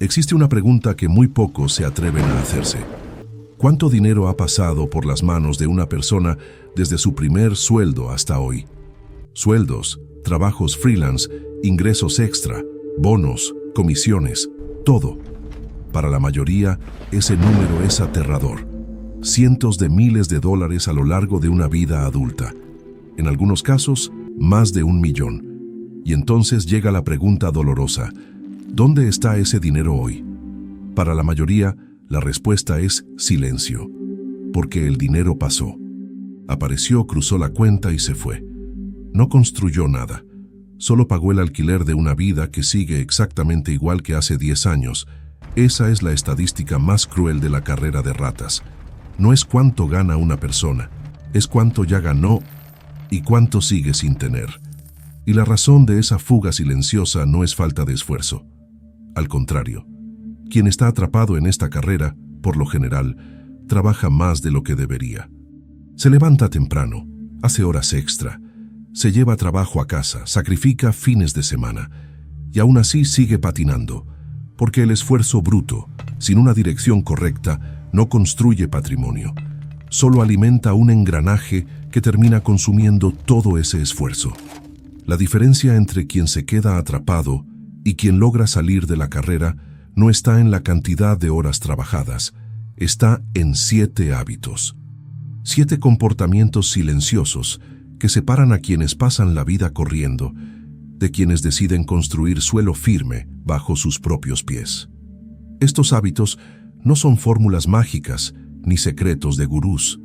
Existe una pregunta que muy pocos se atreven a hacerse. ¿Cuánto dinero ha pasado por las manos de una persona desde su primer sueldo hasta hoy? Sueldos, trabajos freelance, ingresos extra, bonos, comisiones, todo. Para la mayoría, ese número es aterrador. Cientos de miles de dólares a lo largo de una vida adulta. En algunos casos, más de 1 millón. Y entonces llega la pregunta dolorosa: ¿dónde está ese dinero hoy? Para la mayoría, la respuesta es silencio, porque el dinero pasó. Apareció, cruzó la cuenta y se fue. No construyó nada, solo pagó el alquiler de una vida que sigue exactamente igual que hace 10 años. Esa es la estadística más cruel de la carrera de ratas. No es cuánto gana una persona, es cuánto ya ganó y cuánto sigue sin tener. Y la razón de esa fuga silenciosa no es falta de esfuerzo. Al contrario, quien está atrapado en esta carrera, por lo general, trabaja más de lo que debería. Se levanta temprano, hace horas extra, se lleva trabajo a casa, sacrifica fines de semana, y aún así sigue patinando, porque el esfuerzo bruto, sin una dirección correcta, no construye patrimonio. Solo alimenta un engranaje que termina consumiendo todo ese esfuerzo. La diferencia entre quien se queda atrapado y quien logra salir de la carrera no está en la cantidad de horas trabajadas, está en 7 hábitos. 7 comportamientos silenciosos que separan a quienes pasan la vida corriendo de quienes deciden construir suelo firme bajo sus propios pies. Estos hábitos no son fórmulas mágicas ni secretos de gurús.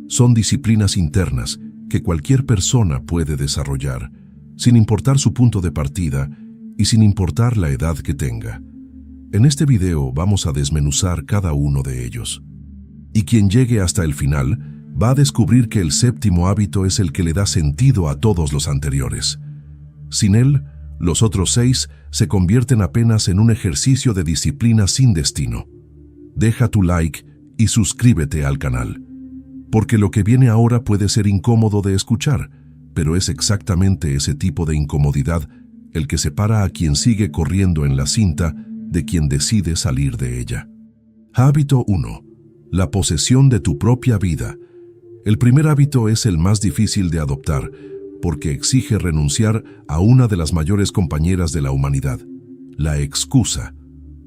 Son disciplinas internas que cualquier persona puede desarrollar, sin importar su punto de partida y sin importar la edad que tenga. En este video vamos a desmenuzar cada uno de ellos. Y quien llegue hasta el final va a descubrir que el 7º hábito es el que le da sentido a todos los anteriores. Sin él, los otros 6 se convierten apenas en un ejercicio de disciplina sin destino. Deja tu like y suscríbete al canal, porque lo que viene ahora puede ser incómodo de escuchar, pero es exactamente ese tipo de incomodidad el que separa a quien sigue corriendo en la cinta de quien decide salir de ella. Hábito 1. La posesión de tu propia vida. El primer hábito es el más difícil de adoptar, porque exige renunciar a una de las mayores compañeras de la humanidad, la excusa.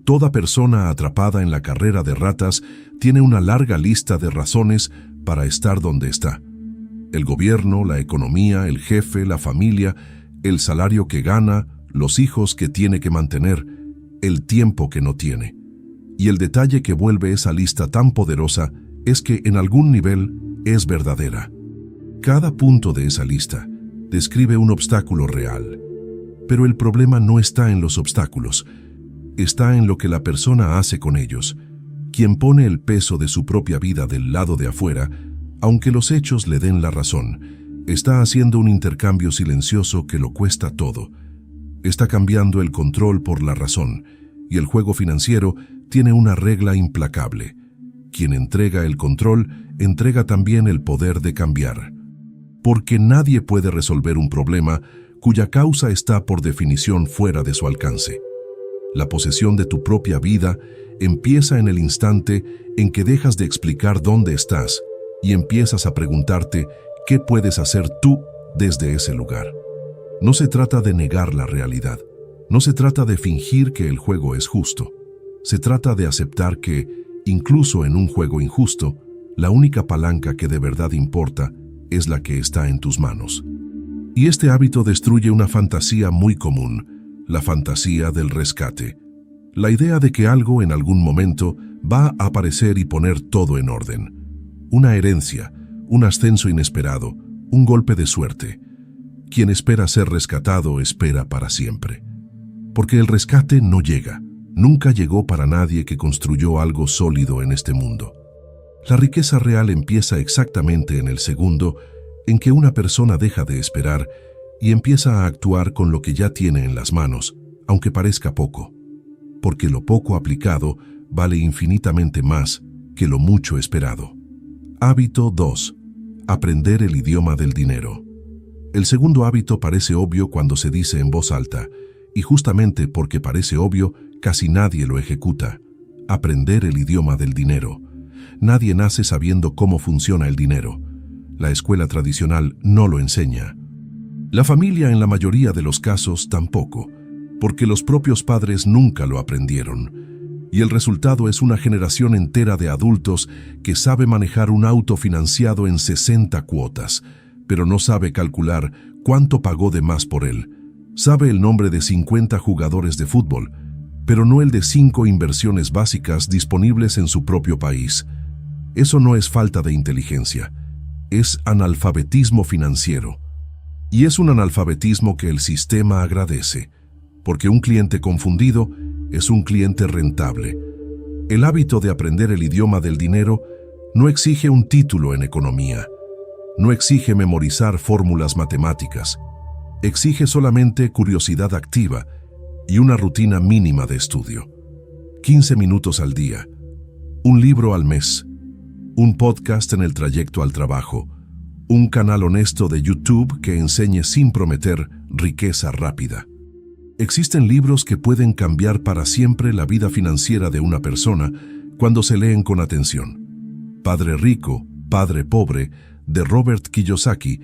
Toda persona atrapada en la carrera de ratas tiene una larga lista de razones para estar donde está. El gobierno, la economía, el jefe, la familia, el salario que gana, los hijos que tiene que mantener, el tiempo que no tiene. Y el detalle que vuelve esa lista tan poderosa es que en algún nivel es verdadera. Cada punto de esa lista describe un obstáculo real. Pero el problema no está en los obstáculos, está en lo que la persona hace con ellos. Quien pone el peso de su propia vida del lado de afuera, aunque los hechos le den la razón, está haciendo un intercambio silencioso que lo cuesta todo. Está cambiando el control por la razón, y el juego financiero tiene una regla implacable. Quien entrega el control, entrega también el poder de cambiar. Porque nadie puede resolver un problema cuya causa está por definición fuera de su alcance. La posesión de tu propia vida empieza en el instante en que dejas de explicar dónde estás y empiezas a preguntarte qué puedes hacer tú desde ese lugar. No se trata de negar la realidad, no se trata de fingir que el juego es justo. Se trata de aceptar que, incluso en un juego injusto, la única palanca que de verdad importa es la que está en tus manos. Y este hábito destruye una fantasía muy común, la fantasía del rescate. La idea de que algo en algún momento va a aparecer y poner todo en orden. Una herencia, un ascenso inesperado, un golpe de suerte. Quien espera ser rescatado espera para siempre. Porque el rescate no llega, nunca llegó para nadie que construyó algo sólido en este mundo. La riqueza real empieza exactamente en el segundo en que una persona deja de esperar y empieza a actuar con lo que ya tiene en las manos, aunque parezca poco. Porque lo poco aplicado vale infinitamente más que lo mucho esperado. Hábito 2. Aprender el idioma del dinero. El segundo hábito parece obvio cuando se dice en voz alta, y justamente porque parece obvio, casi nadie lo ejecuta. Aprender el idioma del dinero. Nadie nace sabiendo cómo funciona el dinero. La escuela tradicional no lo enseña. La familia en la mayoría de los casos tampoco, porque los propios padres nunca lo aprendieron. Y el resultado es una generación entera de adultos que sabe manejar un auto financiado en 60 cuotas, pero no sabe calcular cuánto pagó de más por él. Sabe el nombre de 50 jugadores de fútbol, pero no el de 5 inversiones básicas disponibles en su propio país. Eso no es falta de inteligencia, es analfabetismo financiero. Y es un analfabetismo que el sistema agradece, porque un cliente confundido es un cliente rentable. El hábito de aprender el idioma del dinero no exige un título en economía, no exige memorizar fórmulas matemáticas, exige solamente curiosidad activa y una rutina mínima de estudio. 15 minutos al día, un libro al mes, un podcast en el trayecto al trabajo, un canal honesto de YouTube que enseñe sin prometer riqueza rápida. Existen libros que pueden cambiar para siempre la vida financiera de una persona cuando se leen con atención. Padre Rico, Padre Pobre, de Robert Kiyosaki,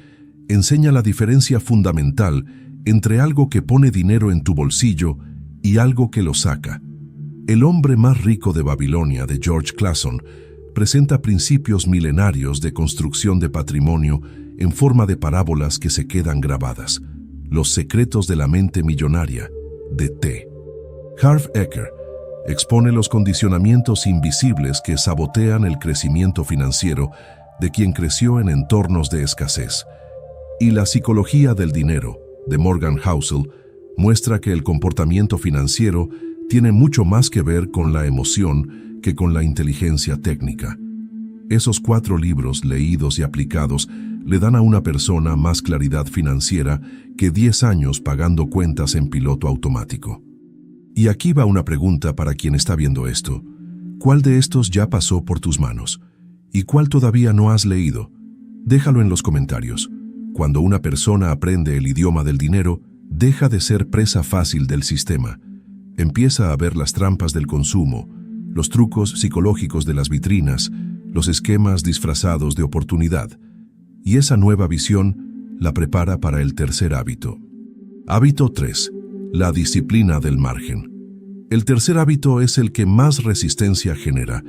enseña la diferencia fundamental entre algo que pone dinero en tu bolsillo y algo que lo saca. El hombre más rico de Babilonia, de George Clason, presenta principios milenarios de construcción de patrimonio en forma de parábolas que se quedan grabadas. Los secretos de la mente millonaria, de T. Harv Eker expone los condicionamientos invisibles que sabotean el crecimiento financiero de quien creció en entornos de escasez. Y La psicología del dinero, de Morgan Housel, muestra que el comportamiento financiero tiene mucho más que ver con la emoción que con la inteligencia técnica. Esos 4 libros leídos y aplicados le dan a una persona más claridad financiera que 10 años pagando cuentas en piloto automático. Y aquí va una pregunta para quien está viendo esto. ¿Cuál de estos ya pasó por tus manos? ¿Y cuál todavía no has leído? Déjalo en los comentarios. Cuando una persona aprende el idioma del dinero, deja de ser presa fácil del sistema. Empieza a ver las trampas del consumo, los trucos psicológicos de las vitrinas, los esquemas disfrazados de oportunidad. Y esa nueva visión la prepara para el tercer hábito. Hábito 3. La disciplina del margen. El tercer hábito es el que más resistencia genera,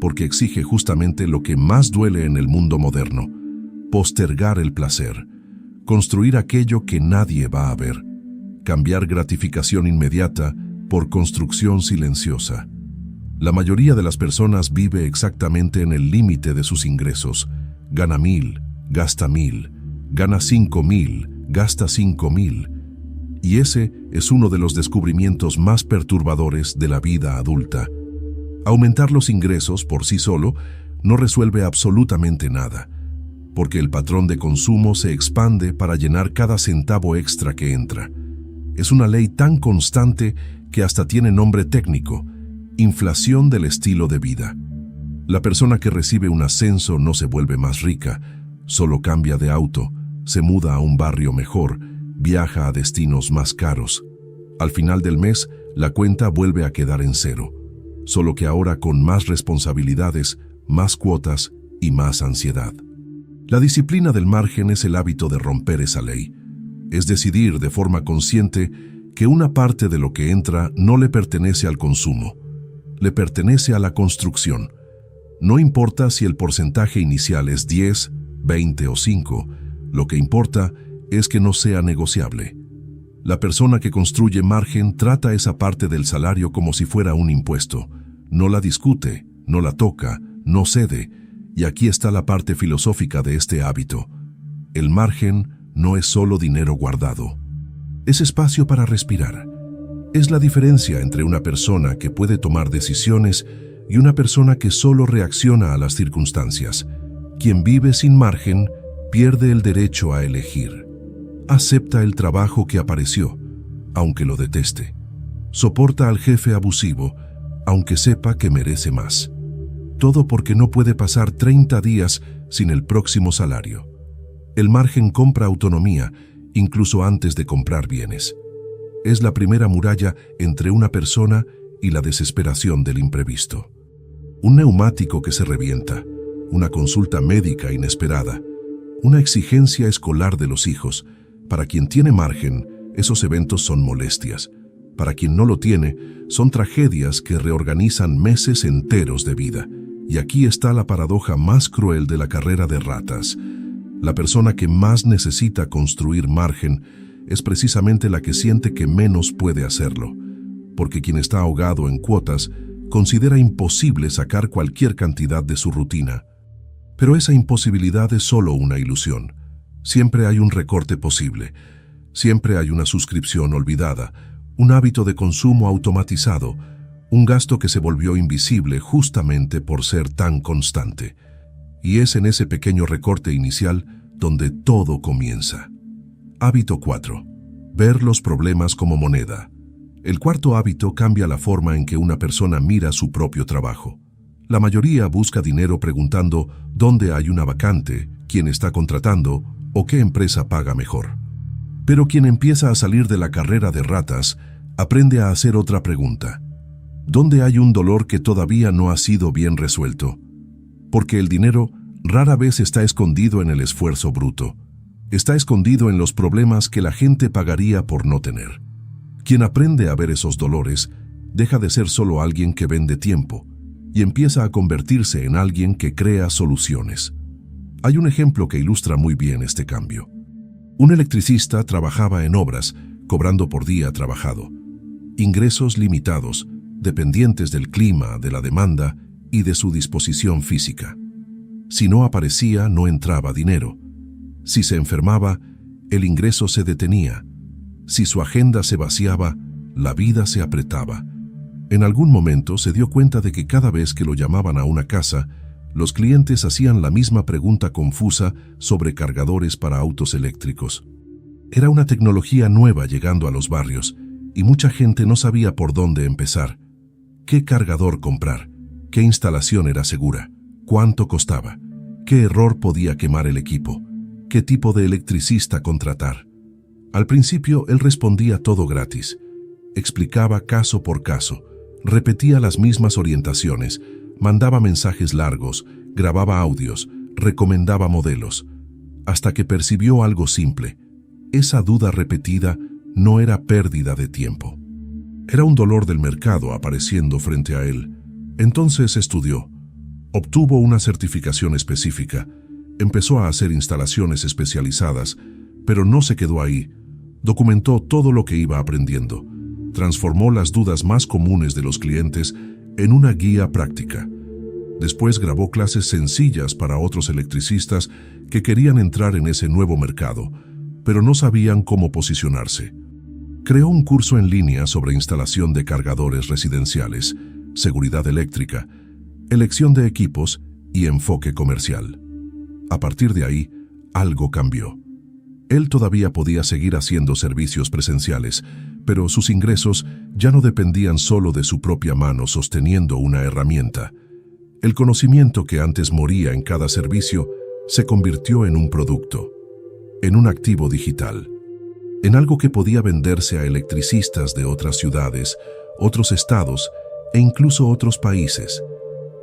porque exige justamente lo que más duele en el mundo moderno: postergar el placer, construir aquello que nadie va a ver, cambiar gratificación inmediata por construcción silenciosa. La mayoría de las personas vive exactamente en el límite de sus ingresos. Gana 1,000, gasta 1,000, gana 5,000, gasta 5,000. Y ese es uno de los descubrimientos más perturbadores de la vida adulta. Aumentar los ingresos por sí solo no resuelve absolutamente nada, porque el patrón de consumo se expande para llenar cada centavo extra que entra. Es una ley tan constante que hasta tiene nombre técnico: inflación del estilo de vida. La persona que recibe un ascenso no se vuelve más rica, solo cambia de auto, se muda a un barrio mejor, viaja a destinos más caros. Al final del mes, la cuenta vuelve a quedar en cero, solo que ahora con más responsabilidades, más cuotas y más ansiedad. La disciplina del margen es el hábito de romper esa ley. Es decidir de forma consciente que una parte de lo que entra no le pertenece al consumo, le pertenece a la construcción. No importa si el porcentaje inicial es 10, 20 o 5, lo que importa es que no sea negociable. La persona que construye margen trata esa parte del salario como si fuera un impuesto. No la discute, no la toca, no cede. Y aquí está la parte filosófica de este hábito. El margen no es solo dinero guardado. Es espacio para respirar. Es la diferencia entre una persona que puede tomar decisiones y una persona que solo reacciona a las circunstancias. Quien vive sin margen pierde el derecho a elegir. Acepta el trabajo que apareció, aunque lo deteste. Soporta al jefe abusivo, aunque sepa que merece más. Todo porque no puede pasar 30 días sin el próximo salario. El margen compra autonomía, incluso antes de comprar bienes. Es la primera muralla entre una persona y la desesperación del imprevisto. Un neumático que se revienta, una consulta médica inesperada, una exigencia escolar de los hijos. Para quien tiene margen, esos eventos son molestias. Para quien no lo tiene, son tragedias que reorganizan meses enteros de vida. Y aquí está la paradoja más cruel de la carrera de ratas. La persona que más necesita construir margen es precisamente la que siente que menos puede hacerlo, porque quien está ahogado en cuotas considera imposible sacar cualquier cantidad de su rutina. Pero esa imposibilidad es solo una ilusión. Siempre hay un recorte posible, siempre hay una suscripción olvidada, un hábito de consumo automatizado, un gasto que se volvió invisible justamente por ser tan constante. Y es en ese pequeño recorte inicial donde todo comienza. Hábito 4. Ver los problemas como moneda. El cuarto hábito cambia la forma en que una persona mira su propio trabajo. La mayoría busca dinero preguntando dónde hay una vacante, quién está contratando o qué empresa paga mejor. Pero quien empieza a salir de la carrera de ratas aprende a hacer otra pregunta. ¿Dónde hay un dolor que todavía no ha sido bien resuelto? Porque el dinero rara vez está escondido en el esfuerzo bruto. Está escondido en los problemas que la gente pagaría por no tener. Quien aprende a ver esos dolores deja de ser solo alguien que vende tiempo y empieza a convertirse en alguien que crea soluciones. Hay un ejemplo que ilustra muy bien este cambio. Un electricista trabajaba en obras, cobrando por día trabajado. Ingresos limitados, dependientes del clima, de la demanda y de su disposición física. Si no aparecía, no entraba dinero. Si se enfermaba, el ingreso se detenía. Si su agenda se vaciaba, la vida se apretaba. En algún momento se dio cuenta de que cada vez que lo llamaban a una casa, los clientes hacían la misma pregunta confusa sobre cargadores para autos eléctricos. Era una tecnología nueva llegando a los barrios y mucha gente no sabía por dónde empezar. ¿Qué cargador comprar? ¿Qué instalación era segura? ¿Cuánto costaba? ¿Qué error podía quemar el equipo? ¿Qué tipo de electricista contratar? Al principio él respondía todo gratis. Explicaba caso por caso, repetía las mismas orientaciones, mandaba mensajes largos, grababa audios, recomendaba modelos, hasta que percibió algo simple. Esa duda repetida no era pérdida de tiempo. Era un dolor del mercado apareciendo frente a él. Entonces estudió, obtuvo una certificación específica, empezó a hacer instalaciones especializadas, pero no se quedó ahí. Documentó todo lo que iba aprendiendo. Transformó las dudas más comunes de los clientes en una guía práctica. Después grabó clases sencillas para otros electricistas que querían entrar en ese nuevo mercado, pero no sabían cómo posicionarse. Creó un curso en línea sobre instalación de cargadores residenciales, seguridad eléctrica, elección de equipos y enfoque comercial. A partir de ahí, algo cambió. Él todavía podía seguir haciendo servicios presenciales, pero sus ingresos ya no dependían solo de su propia mano sosteniendo una herramienta. El conocimiento que antes moría en cada servicio se convirtió en un producto, en un activo digital, en algo que podía venderse a electricistas de otras ciudades, otros estados e incluso otros países,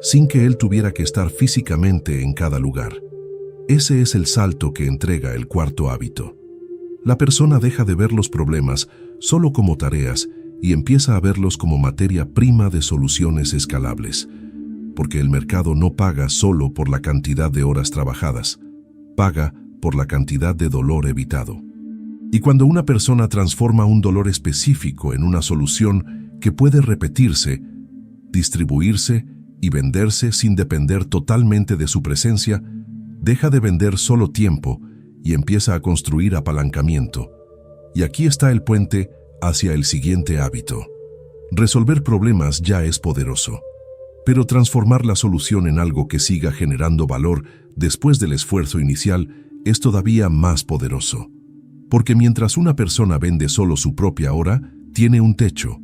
sin que él tuviera que estar físicamente en cada lugar. Ese es el salto que entrega el cuarto hábito. La persona deja de ver los problemas solo como tareas y empieza a verlos como materia prima de soluciones escalables, porque el mercado no paga solo por la cantidad de horas trabajadas, paga por la cantidad de dolor evitado. Y cuando una persona transforma un dolor específico en una solución que puede repetirse, distribuirse y venderse sin depender totalmente de su presencia, deja de vender solo tiempo y empieza a construir apalancamiento. Y aquí está el puente hacia el siguiente hábito. Resolver problemas ya es poderoso, pero transformar la solución en algo que siga generando valor después del esfuerzo inicial es todavía más poderoso. Porque mientras una persona vende solo su propia hora, tiene un techo.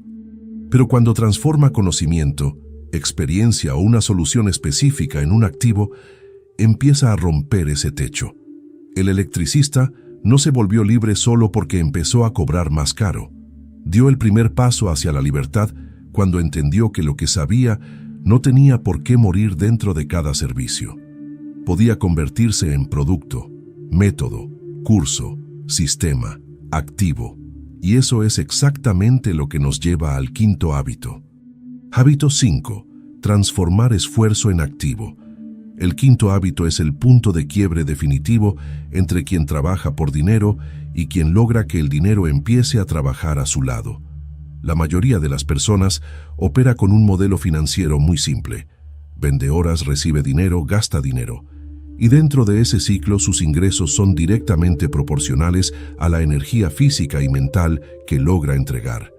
Pero cuando transforma conocimiento, experiencia o una solución específica en un activo, empieza a romper ese techo. El electricista no se volvió libre solo porque empezó a cobrar más caro. Dio el primer paso hacia la libertad cuando entendió que lo que sabía no tenía por qué morir dentro de cada servicio. Podía convertirse en producto, método, curso, sistema, activo. Y eso es exactamente lo que nos lleva al quinto hábito. Hábito 5. Transformar esfuerzo en activo. El quinto hábito es el punto de quiebre definitivo entre quien trabaja por dinero y quien logra que el dinero empiece a trabajar a su lado. La mayoría de las personas opera con un modelo financiero muy simple. Vende horas, recibe dinero, gasta dinero. Y dentro de ese ciclo sus ingresos son directamente proporcionales a la energía física y mental que logra entregar.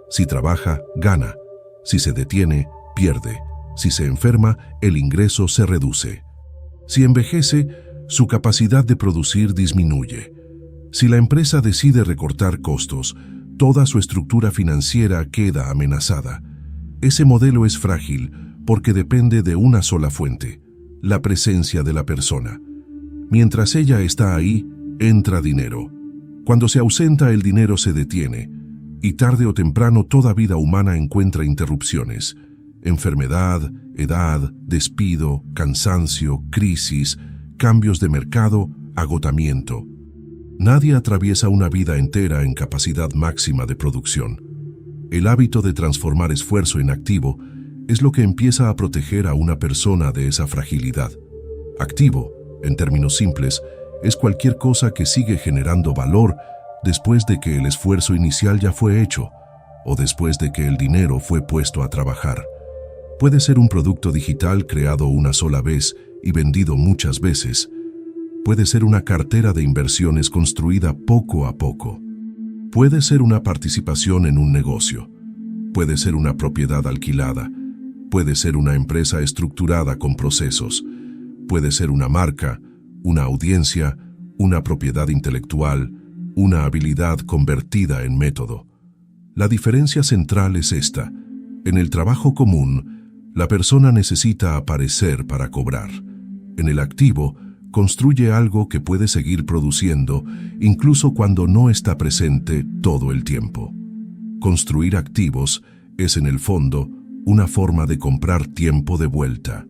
Si trabaja, gana. Si se detiene, pierde. Si se enferma, el ingreso se reduce. Si envejece, su capacidad de producir disminuye. Si la empresa decide recortar costos, toda su estructura financiera queda amenazada. Ese modelo es frágil porque depende de una sola fuente: la presencia de la persona. Mientras ella está ahí, entra dinero. Cuando se ausenta, el dinero se detiene, y tarde o temprano toda vida humana encuentra interrupciones. Enfermedad, edad, despido, cansancio, crisis, cambios de mercado, agotamiento. Nadie atraviesa una vida entera en capacidad máxima de producción. El hábito de transformar esfuerzo en activo es lo que empieza a proteger a una persona de esa fragilidad. Activo, en términos simples, es cualquier cosa que sigue generando valor después de que el esfuerzo inicial ya fue hecho o después de que el dinero fue puesto a trabajar. Puede ser un producto digital creado una sola vez y vendido muchas veces. Puede ser una cartera de inversiones construida poco a poco. Puede ser una participación en un negocio. Puede ser una propiedad alquilada. Puede ser una empresa estructurada con procesos. Puede ser una marca, una audiencia, una propiedad intelectual, una habilidad convertida en método. La diferencia central es esta. En el trabajo común, la persona necesita aparecer para cobrar. En el activo, construye algo que puede seguir produciendo, incluso cuando no está presente todo el tiempo. Construir activos es, en el fondo, una forma de comprar tiempo de vuelta.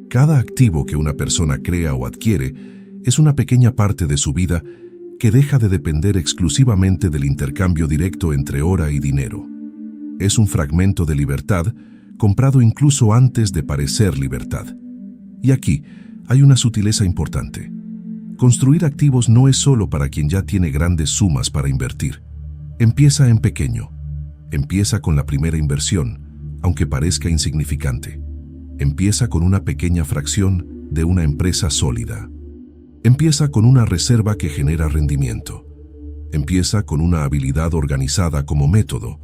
Cada activo que una persona crea o adquiere es una pequeña parte de su vida que deja de depender exclusivamente del intercambio directo entre hora y dinero. Es un fragmento de libertad comprado incluso antes de parecer libertad. Y aquí hay una sutileza importante. Construir activos no es solo para quien ya tiene grandes sumas para invertir. Empieza en pequeño. Empieza con la primera inversión, aunque parezca insignificante. Empieza con una pequeña fracción de una empresa sólida. Empieza con una reserva que genera rendimiento. Empieza con una habilidad organizada como método.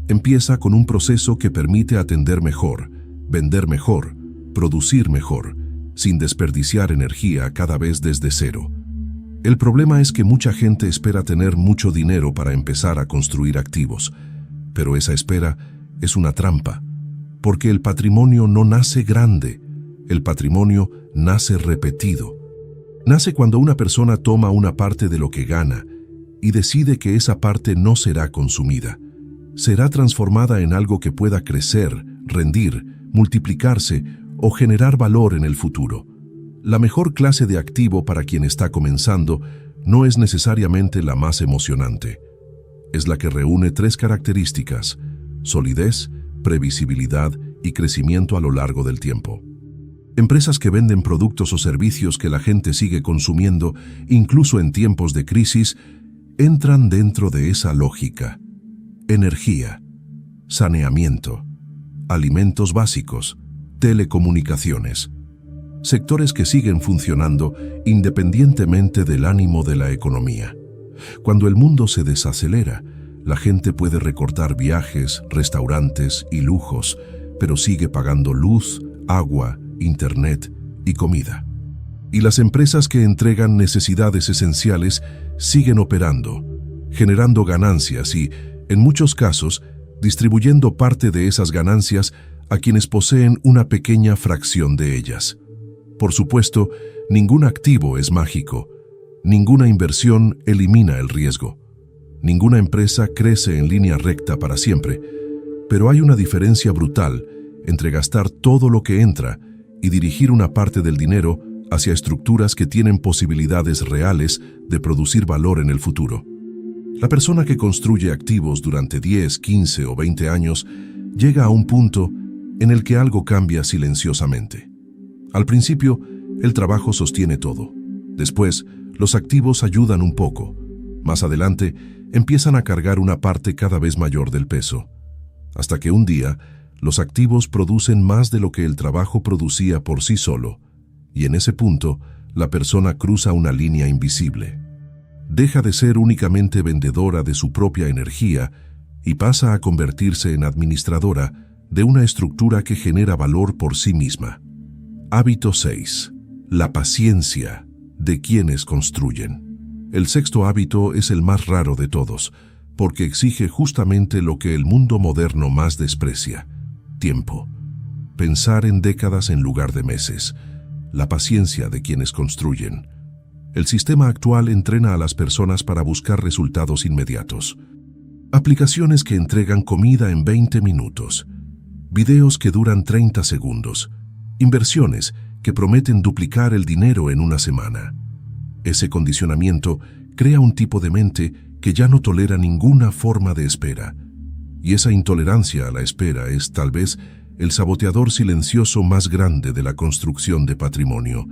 Empieza con un proceso que permite atender mejor, vender mejor, producir mejor, sin desperdiciar energía cada vez desde cero. El problema es que mucha gente espera tener mucho dinero para empezar a construir activos, pero esa espera es una trampa, porque el patrimonio no nace grande, el patrimonio nace repetido. Nace cuando una persona toma una parte de lo que gana y decide que esa parte no será consumida. Será transformada en algo que pueda crecer, rendir, multiplicarse o generar valor en el futuro. La mejor clase de activo para quien está comenzando no es necesariamente la más emocionante. Es la que reúne 3 características: solidez, previsibilidad y crecimiento a lo largo del tiempo. Empresas que venden productos o servicios que la gente sigue consumiendo, incluso en tiempos de crisis, entran dentro de esa lógica. Energía, saneamiento, alimentos básicos, telecomunicaciones. Sectores que siguen funcionando independientemente del ánimo de la economía. Cuando el mundo se desacelera, la gente puede recortar viajes, restaurantes y lujos, pero sigue pagando luz, agua, internet y comida. Y las empresas que entregan necesidades esenciales siguen operando, generando ganancias y, en muchos casos, distribuyendo parte de esas ganancias a quienes poseen una pequeña fracción de ellas. Por supuesto, ningún activo es mágico. Ninguna inversión elimina el riesgo. Ninguna empresa crece en línea recta para siempre. Pero hay una diferencia brutal entre gastar todo lo que entra y dirigir una parte del dinero hacia estructuras que tienen posibilidades reales de producir valor en el futuro. La persona que construye activos durante 10, 15 o 20 años llega a un punto en el que algo cambia silenciosamente. Al principio, el trabajo sostiene todo. Después, los activos ayudan un poco. Más adelante, empiezan a cargar una parte cada vez mayor del peso. Hasta que un día, los activos producen más de lo que el trabajo producía por sí solo, y en ese punto, la persona cruza una línea invisible. Deja de ser únicamente vendedora de su propia energía y pasa a convertirse en administradora de una estructura que genera valor por sí misma. Hábito 6. La paciencia de quienes construyen. El sexto hábito es el más raro de todos, porque exige justamente lo que el mundo moderno más desprecia: tiempo. Pensar en décadas en lugar de meses. La paciencia de quienes construyen. El sistema actual entrena a las personas para buscar resultados inmediatos. Aplicaciones que entregan comida en 20 minutos. Videos que duran 30 segundos. Inversiones que prometen duplicar el dinero en una semana. Ese condicionamiento crea un tipo de mente que ya no tolera ninguna forma de espera. Y esa intolerancia a la espera es, tal vez, el saboteador silencioso más grande de la construcción de patrimonio.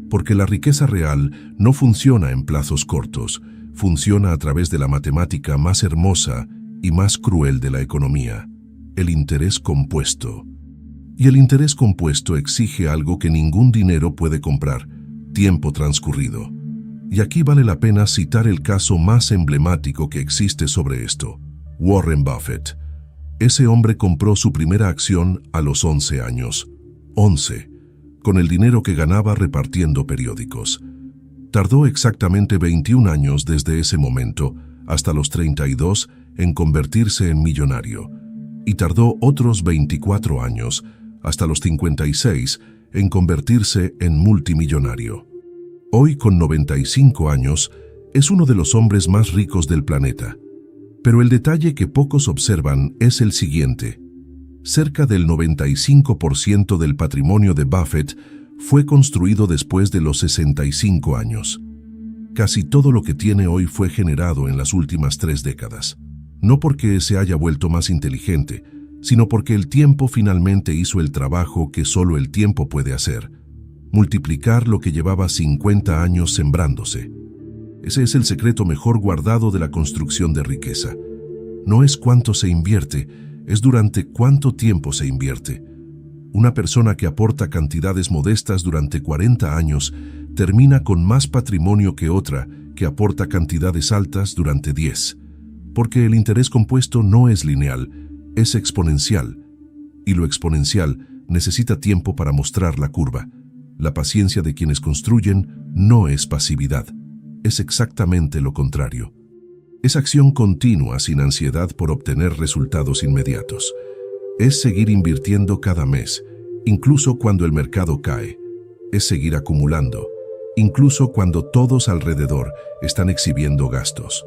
Porque la riqueza real no funciona en plazos cortos, funciona a través de la matemática más hermosa y más cruel de la economía: el interés compuesto. Y el interés compuesto exige algo que ningún dinero puede comprar: tiempo transcurrido. Y aquí vale la pena citar el caso más emblemático que existe sobre esto: Warren Buffett. Ese hombre compró su primera acción a los 11 años. 11, con el dinero que ganaba repartiendo periódicos. Tardó exactamente 21 años desde ese momento hasta los 32 en convertirse en millonario. Y tardó otros 24 años, hasta los 56, en convertirse en multimillonario. Hoy, con 95 años, es uno de los hombres más ricos del planeta. Pero el detalle que pocos observan es el siguiente: cerca del 95% del patrimonio de Buffett fue construido después de los 65 años. Casi todo lo que tiene hoy fue generado en las últimas 3 décadas. No porque se haya vuelto más inteligente, sino porque el tiempo finalmente hizo el trabajo que solo el tiempo puede hacer: multiplicar lo que llevaba 50 años sembrándose. Ese es el secreto mejor guardado de la construcción de riqueza. No es cuánto se invierte, es durante cuánto tiempo se invierte. Una persona que aporta cantidades modestas durante 40 años termina con más patrimonio que otra que aporta cantidades altas durante 10. Porque el interés compuesto no es lineal, es exponencial. Y lo exponencial necesita tiempo para mostrar la curva. La paciencia de quienes construyen no es pasividad. Es exactamente lo contrario. Es acción continua sin ansiedad por obtener resultados inmediatos. Es seguir invirtiendo cada mes, incluso cuando el mercado cae. Es seguir acumulando, incluso cuando todos alrededor están exhibiendo gastos.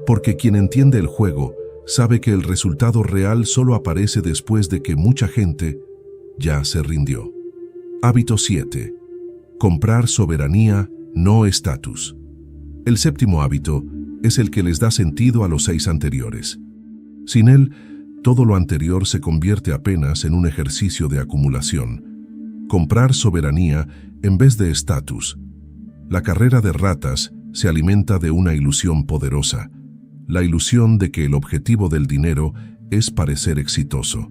Porque quien entiende el juego sabe que el resultado real solo aparece después de que mucha gente ya se rindió. Hábito 7. Comprar soberanía, no estatus. El séptimo hábito es el que les da sentido a los 6 anteriores. Sin él, todo lo anterior se convierte apenas en un ejercicio de acumulación. Comprar soberanía en vez de estatus. La carrera de ratas se alimenta de una ilusión poderosa: la ilusión de que el objetivo del dinero es parecer exitoso.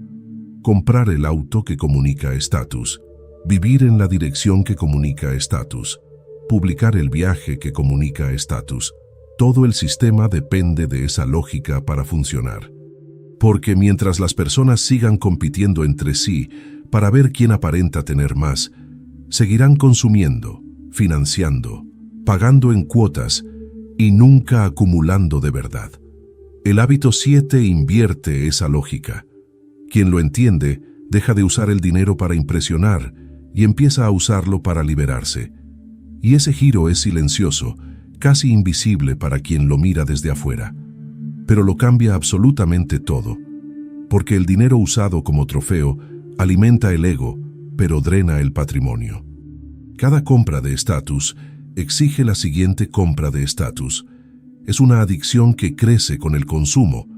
Comprar el auto que comunica estatus. Vivir en la dirección que comunica estatus. Publicar el viaje que comunica estatus. Todo el sistema depende de esa lógica para funcionar. Porque mientras las personas sigan compitiendo entre sí para ver quién aparenta tener más, seguirán consumiendo, financiando, pagando en cuotas y nunca acumulando de verdad. El hábito 7 invierte esa lógica. Quien lo entiende deja de usar el dinero para impresionar y empieza a usarlo para liberarse. Y ese giro es silencioso, casi invisible para quien lo mira desde afuera. Pero lo cambia absolutamente todo. porque el dinero usado como trofeo alimenta el ego, pero drena el patrimonio. Cada compra de estatus exige la siguiente compra de estatus. Es una adicción que crece con el consumo.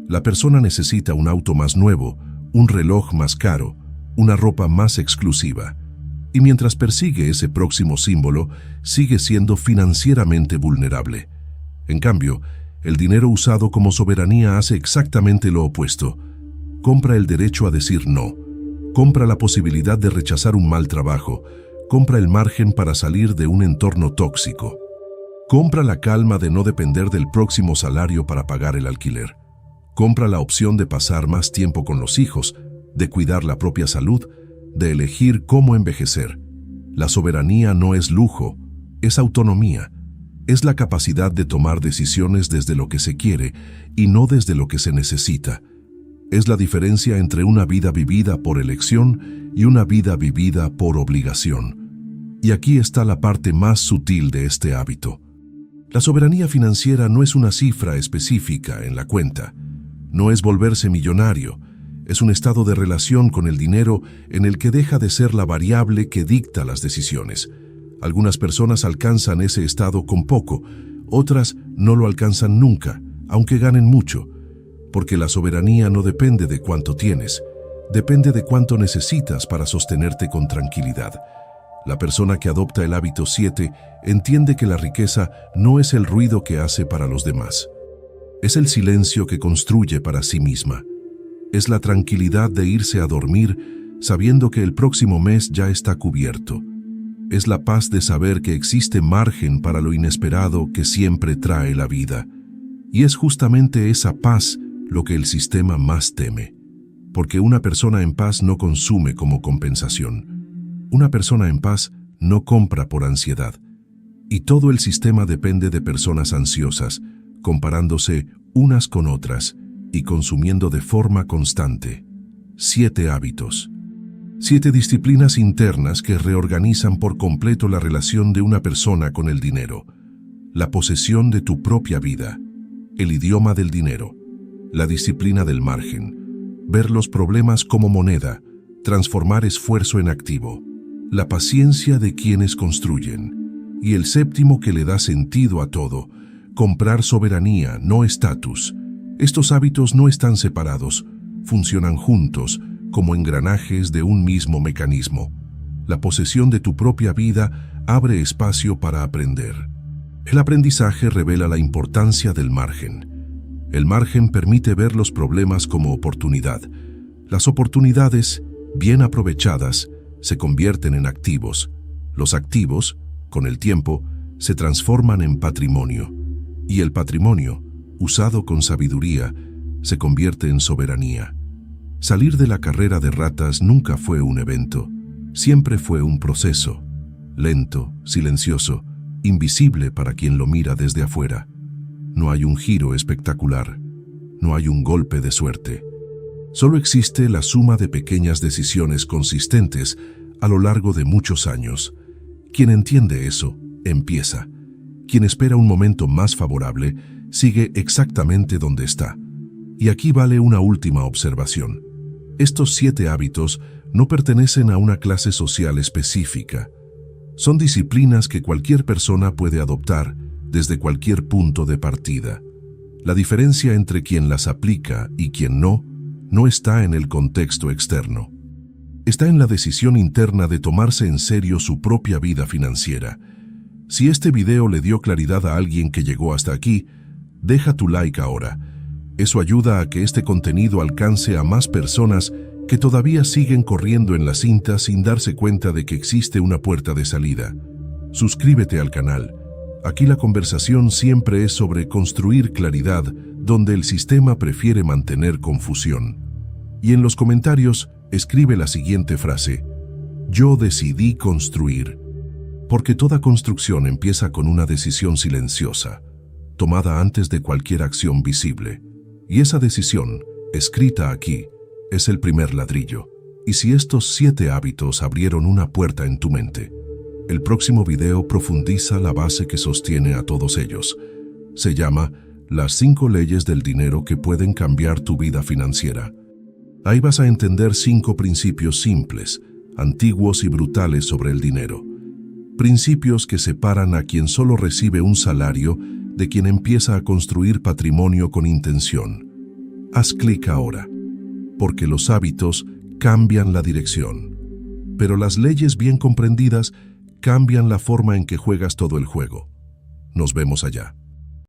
La persona necesita un auto más nuevo, un reloj más caro, una ropa más exclusiva. Y mientras persigue ese próximo símbolo, sigue siendo financieramente vulnerable. En cambio, el dinero usado como soberanía hace exactamente lo opuesto. Compra el derecho a decir no. Compra la posibilidad de rechazar un mal trabajo. Compra el margen para salir de un entorno tóxico. Compra la calma de no depender del próximo salario para pagar el alquiler. Compra la opción de pasar más tiempo con los hijos, de cuidar la propia salud, de elegir cómo envejecer. La soberanía no es lujo, es autonomía. Es la capacidad de tomar decisiones desde lo que se quiere y no desde lo que se necesita. Es la diferencia entre una vida vivida por elección y una vida vivida por obligación. Y aquí está la parte más sutil de este hábito. La soberanía financiera no es una cifra específica en la cuenta. No es volverse millonario. Es un estado de relación con el dinero en el que deja de ser la variable que dicta las decisiones. Algunas personas alcanzan ese estado con poco, otras no lo alcanzan nunca, aunque ganen mucho. Porque la soberanía no depende de cuánto tienes, depende de cuánto necesitas para sostenerte con tranquilidad. La persona que adopta el hábito 7 entiende que la riqueza no es el ruido que hace para los demás. Es el silencio que construye para sí misma. Es la tranquilidad de irse a dormir sabiendo que el próximo mes ya está cubierto. Es la paz de saber que existe margen para lo inesperado que siempre trae la vida. Y es justamente esa paz lo que el sistema más teme. Porque una persona en paz no consume como compensación. Una persona en paz no compra por ansiedad. Y todo el sistema depende de personas ansiosas, comparándose unas con otras y consumiendo de forma constante. 7 hábitos. 7 disciplinas internas que reorganizan por completo la relación de una persona con el dinero. La posesión de tu propia vida. El idioma del dinero. La disciplina del margen. Ver los problemas como moneda. Transformar esfuerzo en activo. La paciencia de quienes construyen. Y el 7 que le da sentido a todo. Comprar soberanía, no estatus. Estos hábitos no están separados, funcionan juntos, como engranajes de un mismo mecanismo. La posesión de tu propia vida abre espacio para aprender. El aprendizaje revela la importancia del margen. El margen permite ver los problemas como oportunidad. Las oportunidades, bien aprovechadas, se convierten en activos. Los activos, con el tiempo, se transforman en patrimonio. Y el patrimonio, usado con sabiduría, se convierte en soberanía. Salir de la carrera de ratas nunca fue un evento, siempre fue un proceso, lento, silencioso, invisible para quien lo mira desde afuera. No hay un giro espectacular, no hay un golpe de suerte. Solo existe la suma de pequeñas decisiones consistentes a lo largo de muchos años. Quien entiende eso, empieza. Quien espera un momento más favorable, sigue exactamente donde está. Y aquí vale una última observación. Estos 7 hábitos no pertenecen a una clase social específica. Son disciplinas que cualquier persona puede adoptar desde cualquier punto de partida. La diferencia entre quien las aplica y quien no está en el contexto externo. Está en la decisión interna de tomarse en serio su propia vida financiera. Si este video le dio claridad a alguien que llegó hasta aquí, deja tu like ahora. Eso ayuda a que este contenido alcance a más personas que todavía siguen corriendo en la cinta sin darse cuenta de que existe una puerta de salida. Suscríbete al canal. Aquí la conversación siempre es sobre construir claridad donde el sistema prefiere mantener confusión. Y en los comentarios escribe la siguiente frase: yo decidí construir. Porque toda construcción empieza con una decisión silenciosa, tomada antes de cualquier acción visible. Y esa decisión, escrita aquí, es el primer ladrillo. Y si estos 7 hábitos abrieron una puerta en tu mente, el próximo video profundiza la base que sostiene a todos ellos. Se llama Las 5 leyes del dinero que pueden cambiar tu vida financiera. Ahí vas a entender 5 principios simples, antiguos y brutales sobre el dinero. Principios que separan a quien solo recibe un salario de quien empieza a construir patrimonio con intención. Haz clic ahora, porque los hábitos cambian la dirección, pero las leyes bien comprendidas cambian la forma en que juegas todo el juego. Nos vemos allá.